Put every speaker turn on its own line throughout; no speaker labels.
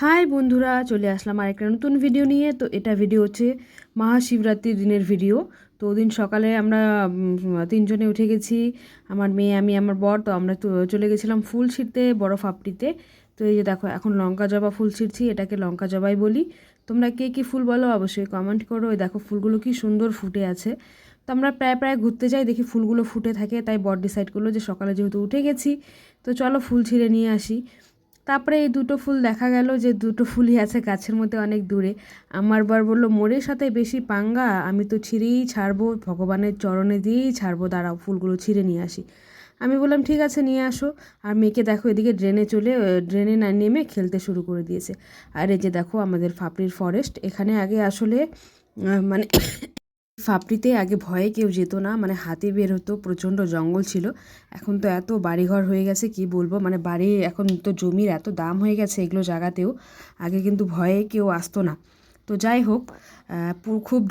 High বন্ধুরা, চলে আসলাম আরেকটা নতুন ভিডিও নিয়ে। তো এটা ভিডিও হচ্ছে মহাশিবরাত্রির দিনের ভিডিও। তো ওদিন সকালে আমরা তিনজনে উঠে গেছি, আমার মেয়ে, আমি, আমার বর। তো আমরা তো চলে গেছিলাম ফুল ছিঁড়তে বড় ফাপড়িতে। তো এই যে দেখো, এখন লঙ্কা জবা ফুল ছিঁড়ছি, এটাকে লঙ্কা জবাই বলি। তোমরা কে কী ফুল বলো অবশ্যই কমেন্ট করো। এই দেখো ফুলগুলো কি সুন্দর ফুটে আছে। তো আমরা প্রায় প্রায় ঘুরতে যাই, দেখি ফুলগুলো ফুটে থাকে, তাই বর ডিসাইড করলো যে সকালে যেহেতু উঠে গেছি তো চলো ফুল ছিঁড়ে নিয়ে আসি। তারপরে এই দুটো ফুল দেখা গেল যে দুটো ফুলই আছে গাছের মধ্যে অনেক দূরে। আমার বর বলল, মোরের সাথে বেশি পাঙ্গা, আমি তো ছিঁড়েই ছাড়বো, ভগবানের চরণে দিয়েই ছাড়বো, দাঁড়াও ফুলগুলো ছিঁড়ে নিয়ে আসি। আমি বললাম ঠিক আছে নিয়ে আসো। আর মেয়েকে দেখো এদিকে ড্রেনে না নেমে খেলতে শুরু করে দিয়েছে। আর এই যে দেখো আমাদের ফাপড়ির ফরেস্ট, এখানে আগে আসলে মানে ফাপড়িতে আগে ভয়ে কেউ যেত না, মানে হাতি বের হতো, প্রচণ্ড জঙ্গল ছিল। এখন তো এত বাড়িঘর হয়ে গেছে কি বলবো, মানে বাড়ি এখন তো জমির এত দাম হয়ে গেছে এগুলো জায়গাতেও। আগে কিন্তু ভয়ে কেউ আসতো না। তো যাই হোক, খুব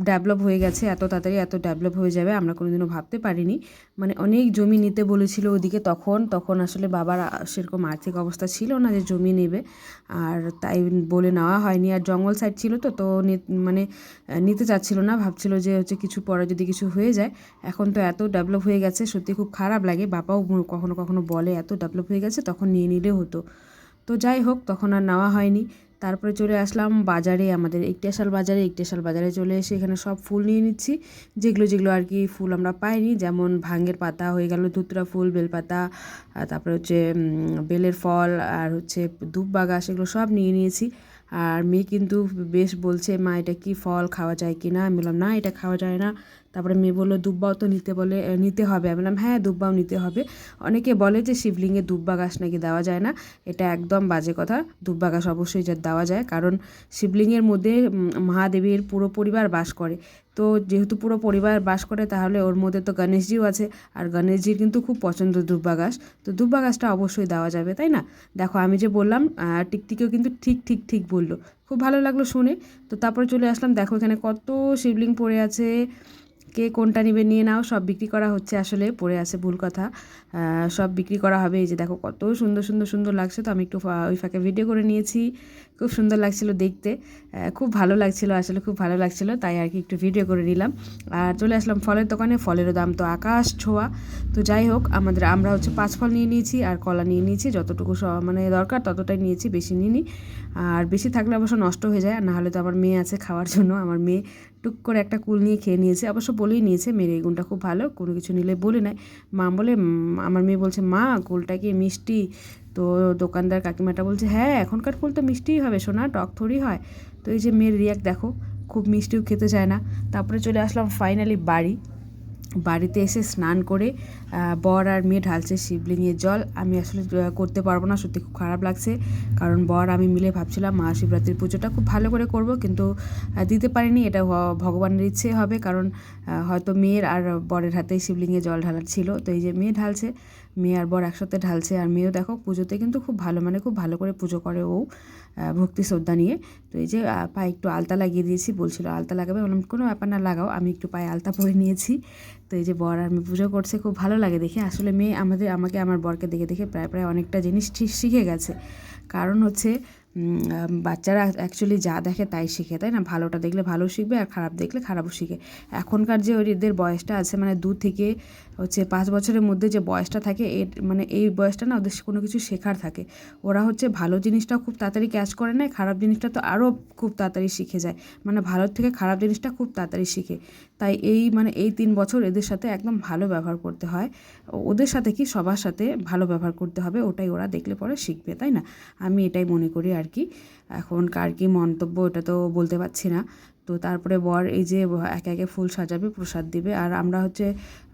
ডেভেলপ হয়ে গেছে, এত তাড়াতাড়ি এত ডেভেলপ হয়ে যাবে আমরা কোনোদিনও ভাবতে পারিনি। মানে অনেক জমি নিতে বলেছিল ওদিকে, তখন আসলে বাবার সেরকম আর্থিক অবস্থা ছিল না যে জমি নেবে, আর তাই বলে নেওয়া হয়নি। আর জঙ্গল সাইড ছিল তো মানে নিতে চাচ্ছিল না, ভাবছিল যে হচ্ছে কিছু পরে যদি কিছু হয়ে যায়। এখন তো এত ডেভেলপ হয়ে গেছে, সত্যি খুব খারাপ লাগে। বাবাও কখনো কখনো বলে এত ডেভেলপ হয়ে গেছে, তখন নিয়ে নিলে হতো। তো যাই হোক, তখন আর নেওয়া হয়নি। তারপরে চলে আসলাম বাজারে, আমাদের একটেশাল বাজারে চলে এসে এখানে সব ফুল নিয়ে নিচ্ছি, যেগুলো যেগুলো আর কি ফুল আমরা পাইনি। যেমন ভাঙ্গের পাতা হয়ে গেল, ধুতরা ফুল, বেলপাতা, তারপরে হচ্ছে বেলের ফল, আর হচ্ছে দুব্বা ঘাস, এগুলো সব নিয়ে নিয়েছি। আর মেয়ে কিন্তু বেশ বলছে, মা এটা কি ফল, খাওয়া যায় কি না? আমি বললাম না, এটা খাওয়া যায় না। তারপরে মেয়ে বললো দুব্বাও তো নিতে হবে। আমি বললাম হ্যাঁ, দুব্বাও নিতে হবে। অনেকে বলে যে শিবলিঙ্গে দুব্বা ঘাস নাকি দেওয়া যায় না, এটা একদম বাজে কথা। দুব্বা ঘাস অবশ্যই যা দেওয়া যায়, কারণ শিবলিঙ্গের মধ্যে মহাদেবীর পুরো পরিবার বাস করে। তো যেহেতু পুরো পরিবার বাস করে, তাহলে ওর মধ্যে তো গণেশজিও আছে, আর গণেশজির কিন্তু খুব পছন্দ দুব্বা ঘাস। তো দুব্বা ঘাসটা অবশ্যই দেওয়া যাবে, তাই না? দেখো আমি যে বললাম, টিকটিকিও কিন্তু ঠিক ঠিক ঠিক বললো। খুব ভালো লাগলো শুনে। তো তারপরে চলে আসলাম, দেখো এখানে কত শিবলিঙ্গ পড়ে আছে, কে কোনটা নিবে নিয়ে নাও, সব বিক্রি করা হচ্ছে, আসলে পড়ে আছে ভুল কথা, সব বিক্রি করা হবে। এই যে দেখো কত সুন্দর সুন্দর সুন্দর লাগছে। তো আমি একটু ওই ফাঁকে ভিডিও করে নিয়েছি, খুব সুন্দর লাগছিল দেখতে, খুব ভালো লাগছিল, আসলে খুব ভালো লাগছিল, তাই আর কি একটু ভিডিও করে নিলাম। আর চলে আসলাম ফলের দোকানে, ফলেরও দাম তো আকাশ ছোঁয়া। তো যাই হোক, আমরা হচ্ছে 5 ফল নিয়ে নিয়েছি, আর কলা নিয়ে নিয়েছি, যতটুকু মানে দরকার ততটাই নিয়েছি, বেশি নিইনি। আর বেশি থাকলে অবশ্য নষ্ট হয়ে যায়, আর নাহলে তো আমার মেয়ে আছে খাওয়ার জন্য। আমার মেয়ে টুক করে একটা কুল নিয়ে খেয়ে নিয়েছে, অবশ্য বলেই নিয়েছে, মেয়ের এই গুণটা খুব ভালো, কোনো কিছু নিলে বলে নেয়। মা বলে, আমার মেয়ে বলছে, মা কুলটা কি মিষ্টি? তো দোকানদার কাকিমাটা বলছে, হ্যাঁ এখনকার কুল তো মিষ্টিই হবে সোনা, টক থোড়ি হয়। তো এই যে মেয়ের রিয়াক্ট দেখো, খুব মিষ্টিও খেতে চায় না। তারপরে চলে আসলাম ফাইনালি বাড়িতে এসে স্নান করে বর আর মেয়ে ঢালছে শিবলিঙ্গের জল। আমি আসলে করতে পারবো না, সত্যি খুব খারাপ লাগছে, কারণ বর আমি মিলে ভাবছিলাম মহাশিবরাত্রির পুজোটা খুব ভালো করে করব, কিন্তু দিতে পারিনি। এটা ভগবানের ইচ্ছে হবে, কারণ হয়তো মেয়ের আর বরের হাতেই শিবলিঙ্গে জল ঢালার ছিল। তো এই যে মেয়ে ঢালছে, মেয়ে আর বর একসাথে ঢালছে, আর মেয়েও দেখো পুজোতে কিন্তু খুব ভালো, মানে খুব ভালো করে পুজো করে ও, ভক্তি শ্রদ্ধা নিয়ে। তো এই যে পায়ে একটু আলতা লাগিয়ে দিয়েছি, বলছিল আলতা লাগাবে, বললাম কোনো ব্যাপার না, লাগাও। আমি একটু পায়ে আলতা পরে নিয়েছি। তো এই যে বর আর মেয়ে পুজো করছে, খুব ভালো লাগে দেখে। আসলে মেয়ে আমাকে আমার বরকে দেখে দেখে প্রায় প্রায় অনেকটা জিনিস ঠিক শিখে গেছে। কারণ হচ্ছে বাচ্চারা অ্যাকচুয়ালি যা দেখে তাই শিখে, তাই না? ভালোটা দেখলে ভালো শিখবে, আর খারাপ দেখলে খারাপও শিখে। এখনকার যে এদের বয়সটা আছে, মানে 2 থেকে হচ্ছে 5 বছরের মধ্যে যে বয়সটা থাকে, মানে এই বয়সটা না ওদের কোনো কিছু শেখার থাকে। ওরা হচ্ছে ভালো জিনিসটাও খুব তাড়াতাড়ি ক্যাচ করে নেয়, খারাপ জিনিসটা তো আরও খুব তাড়াতাড়ি শিখে যায়। মানে ভালোর থেকে খারাপ জিনিসটা খুব তাড়াতাড়ি শিখে। তাই এই 3 বছর এদের সাথে একদম ভালো ব্যবহার করতে হয়। ওদের সাথে কি, সবার সাথে ভালো ব্যবহার করতে হবে, ওটাই ওরা দেখলে পরে শিখবে, তাই না? আমি এটাই মনে করি আর কি। এখন কার কী মন্তব্য এটা তো বলতে পারছি না। তো তারপরে বর এই যে একে একে ফুল সাজাবে, প্রসাদ দিবে, আর আমরা হচ্ছে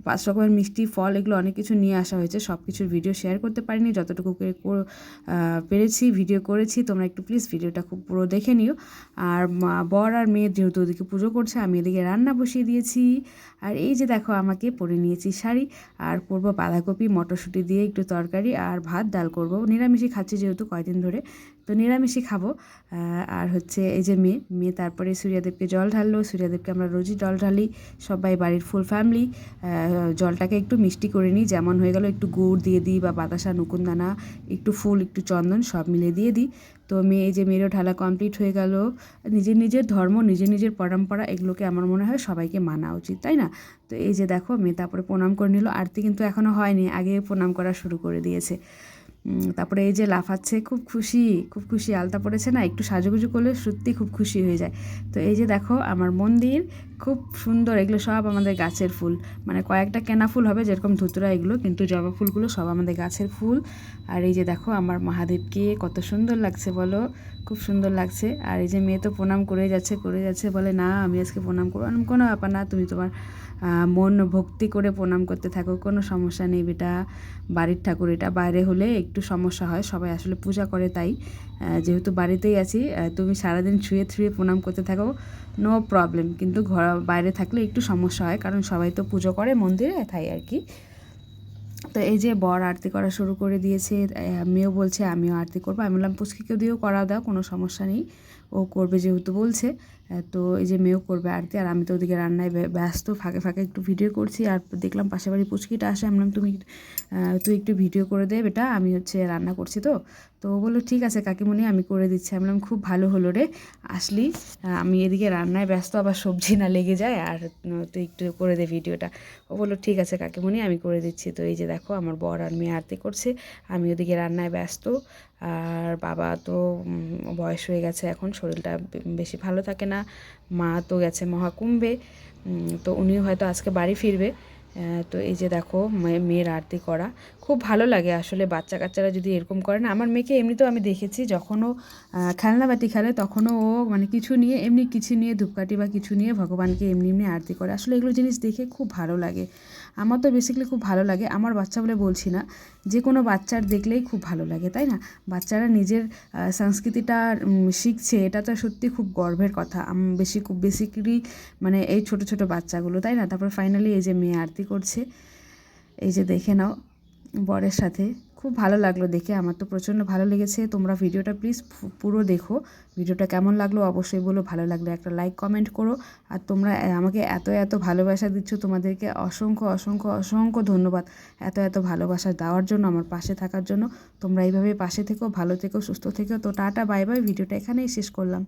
5 রকমের মিষ্টি, ফল, এগুলো অনেক কিছু নিয়ে আসা হয়েছে। সব কিছুর ভিডিও শেয়ার করতে পারিনি, যতটুকু পেরেছি ভিডিও করেছি। তোমরা একটু প্লিজ ভিডিওটা খুব পুরো দেখে নিও। আর বর আর মেয়ে যেহেতু ওদিকে পুজো করছে, আমি এদিকে রান্না বসিয়ে দিয়েছি। আর এই যে দেখো, আমাকে পরে নিয়েছি শাড়ি, আর করবো বাঁধাকপি মটরশুঁটি দিয়ে একটু তরকারি, আর ভাত ডাল করব। নিরামিষই খাচ্ছি যেহেতু কয়দিন ধরে, তো নিরামিষই খাবো। আর হচ্ছে এই যে তারপরে সূর্যদেবকে জল ঢাললো। সূর্যদেবকে আমরা রোজই জল ঢালি, সবাই বাড়ির ফুল ফ্যামিলি জলটাকে একটু মিষ্টি করে নিই, যেমন হয়ে গেল একটু গুড় দিয়ে দিই বা বাতাসা নকুনদানা, একটু ফুল, একটু চন্দন সব মিলিয়ে দিয়ে দিই। তো এই যে মেয়েরও ঢালা কমপ্লিট হয়ে গেল। নিজের নিজের ধর্ম, নিজের নিজের পরম্পরা, এগুলোকে আমার মনে হয় সবাইকে মানা উচিত, তাই না? তো এই যে দেখো মেয়ে তারপরে প্রণাম করে নিল। আরতি কিন্তু এখনও হয়নি, আগে প্রণাম করা শুরু করে দিয়েছে। তারপরে এই যে লাফাচ্ছে, খুব খুশি, খুব খুশি। আলতা পড়েছে না, একটু সাজুগুজু করলে সত্যি খুব খুশি হয়ে যায়। তো এই যে দেখো আমার মন্দির খুব সুন্দর, এগুলো সব আমাদের গাছের ফুল, মানে কয়েকটা কেনা ফুল হবে যেরকম ধুতুরা এগুলো, কিন্তু জবা ফুলগুলো সব আমাদের গাছের ফুল। আর এই যে দেখো আমার মহাদেবকে কত সুন্দর লাগছে বলো, খুব সুন্দর লাগছে। আর এই যে মেয়ে তো প্রণাম করে যাচ্ছে, বলে না আমি আজকে প্রণাম করবো। কোনো ব্যাপার না, তুমি তোমার মন ভক্তি করে প্রণাম করতে থাকো, কোনো সমস্যা নেই বেটা। বাড়ির ঠাকুর, এটা বাইরে হলে একটু সমস্যা হয়, সবাই আসলে পূজা করে তাই। যেহেতু বাড়িতেই আছি, তুমি সারাদিন ছুঁয়ে ছুঁয়ে প্রণাম করতে থাকো, নো প্রবলেম। কিন্তু বাইরে থাকলে একটু সমস্যা হয়, কারণ সবাই তো পুজো করে মন্দিরে, তাই আর কি। তো এই যে বর আরতি করা শুরু করে দিয়েছে, মেয়েও বলছে আমিও আরতি করবো। আমি বললাম পুচকিকে দিয়েও করা দাও, কোনো সমস্যা নেই, ও করবে যেহেতু বলছে। তো এই যে মেয়েও করবে আরতি, আর আমি তো ওদিকে রান্নায় ব্যস্ত, ফাঁকে ফাঁকে একটু ভিডিও করছি। আর দেখলাম পাশে বাড়ি পুচকিটা আসে, আমি বললাম তুই একটু ভিডিও করে দে বেটা, আমি রান্না করছি। তো ও বললো ঠিক আছে কাকিমণি, আমি করে দিচ্ছি। আমি বললাম খুব ভালো হলো রে, আসলি, আমি এদিকে রান্নায় ব্যস্ত, আবার সবজি না লেগে যায়, আর তুই একটু করে দে ভিডিওটা। ও বললো ঠিক আছে কাকিমণি, আমি করে দিচ্ছি। তো এই যে দেখো আমার বর আর মেয়ে আরতি করছে, আমি ওদিকে রান্নায় ব্যস্ত। আর বাবা তো বয়স হয়ে গেছে, এখন শরীরটা বেশি ভালো থাকে না। মা তো গেছে মহাকুম্ভে, তো উনিও হয়তো আজকে বাড়ি ফিরবে। তো এই যে দেখো মেয়ের আরতি করা খুব ভালো লাগে আসলে। বাচ্চা কাচ্চারা যদি এরকম করে না, আমার মেয়েকে এমনিতেও আমি দেখেছি, যখনও খেলনাবাতি খেলে তখনও ও মানে কিছু নিয়ে ধূপকাঠি বা কিছু নিয়ে ভগবানকে এমনি আরতি করে। আসলে এগুলো জিনিস দেখে খুব ভালো লাগে। আমার তো বেসিক্যালি খুব ভালো লাগে, আমার বাচ্চা বলে বলছি না, যে কোনো বাচ্চার দেখলেই খুব ভালো লাগে, তাই না? বাচ্চারা নিজের সংস্কৃতিটা শিখছে, এটা তো সত্যি খুব গর্বের কথা। খুব বেসিক্যালি মানে এই ছোট ছোট বাচ্চাগুলো, তাই না? তারপর ফাইনালি এই যে মেয়ে আরতি করছে, এই যে দেখে নাও বরের সাথে, খুব ভালো লাগলো দেখে, আমার তো প্রচণ্ড ভালো লেগেছে। তোমরা ভিডিওটা প্লিজ পুরো দেখো, ভিডিওটা কেমন লাগলো অবশ্যই বলো, ভালো লাগলে একটা লাইক কমেন্ট করো। আর তোমরা আমাকে এত এত ভালোবাসা দিচ্ছ, তোমাদেরকে অসংখ্য অসংখ্য অসংখ্য ধন্যবাদ এত ভালোবাসা দেওয়ার জন্য, আমার পাশে থাকার জন্য। তোমরা এইভাবে পাশে থেকো, ভালো থেকো, সুস্থ থেকো। তো টাটা, বাই বাই, ভিডিওটা এখানেই শেষ করলাম।